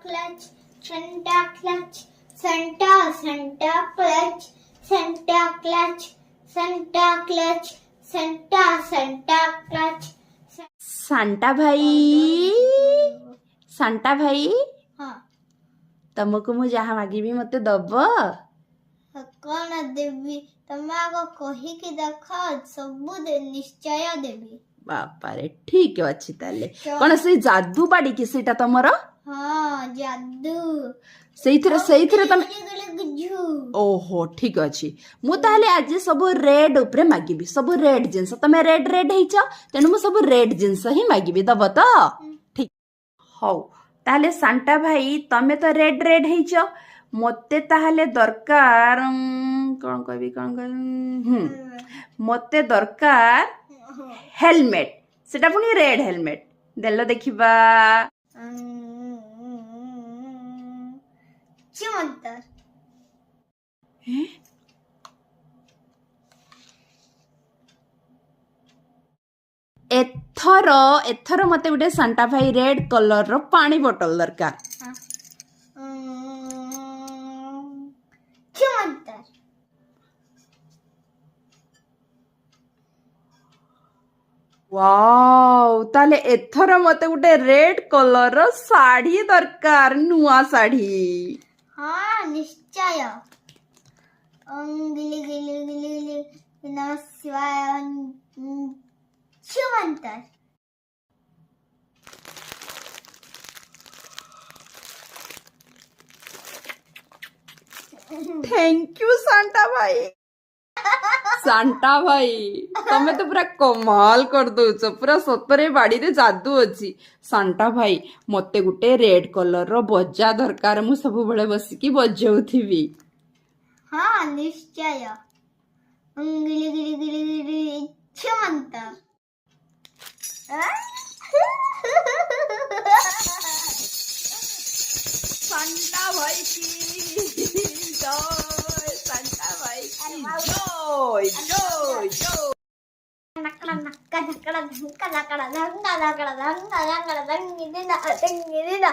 clutch, Santa clutch, Santa clutch, Santa clutch, Santa clutch, Santa clutch. Santa भाई Santa भाई हाँ तुमको मु जहाँ मागिबी मते दब कौन देवी तमे आगो कहिकी देख सबु निश्चय देवी बापा रे ठीक अच्छी ताले कौन से जादू बाड़ी कि सेटा तमर हाँ जादू ସେଇଥିରେ ତମେ गुजू ओहो ठीक अच्छी मु ताले आज सब रेड उपरे मागिबी सब रेड जिंस तमे रेड ହେଇଛ तेणु मु सब रेड जिंस ही मागिबी दब तो ठीक हौ ताले सांता भाई तमे तो रेड ହେଇଛ मते ताहले दरकार कौन कहबी मते दरकार हेलमेट सेटा पुनी रेड हेलमेट देलो देखिबा चिमंतर एथर मते गोटे सांता भाई रेड कलर रो पानी बोतल दरकार चिमंतर वाओ ताले एथर मते गोटे रेड कलर रो साड़ी दरकार नुआ साड़ी हाँ निश्चय गिली गिली गिली गिली नमः शिवाय चिमंतर थैंक यू सांता भाई सांता भाई तमे तो पूरा कमाल कर दउछ पूरा सतरे बाड़ी रे जादू अछि सांता भाई मते गुटे रेड कलर रो बज्जा दरकार मु सब बेले बसिकी बजाउथिबी हाँ निश्चय गिली गिली गिली गिली चिमंतर सांता भाई की जय सांता भाई की जय जय जय नकड़ा नक्का नकड़ा धंका नकड़ा धंका नकड़ा धंका नकड़ा धंगी दिना धंगी दिना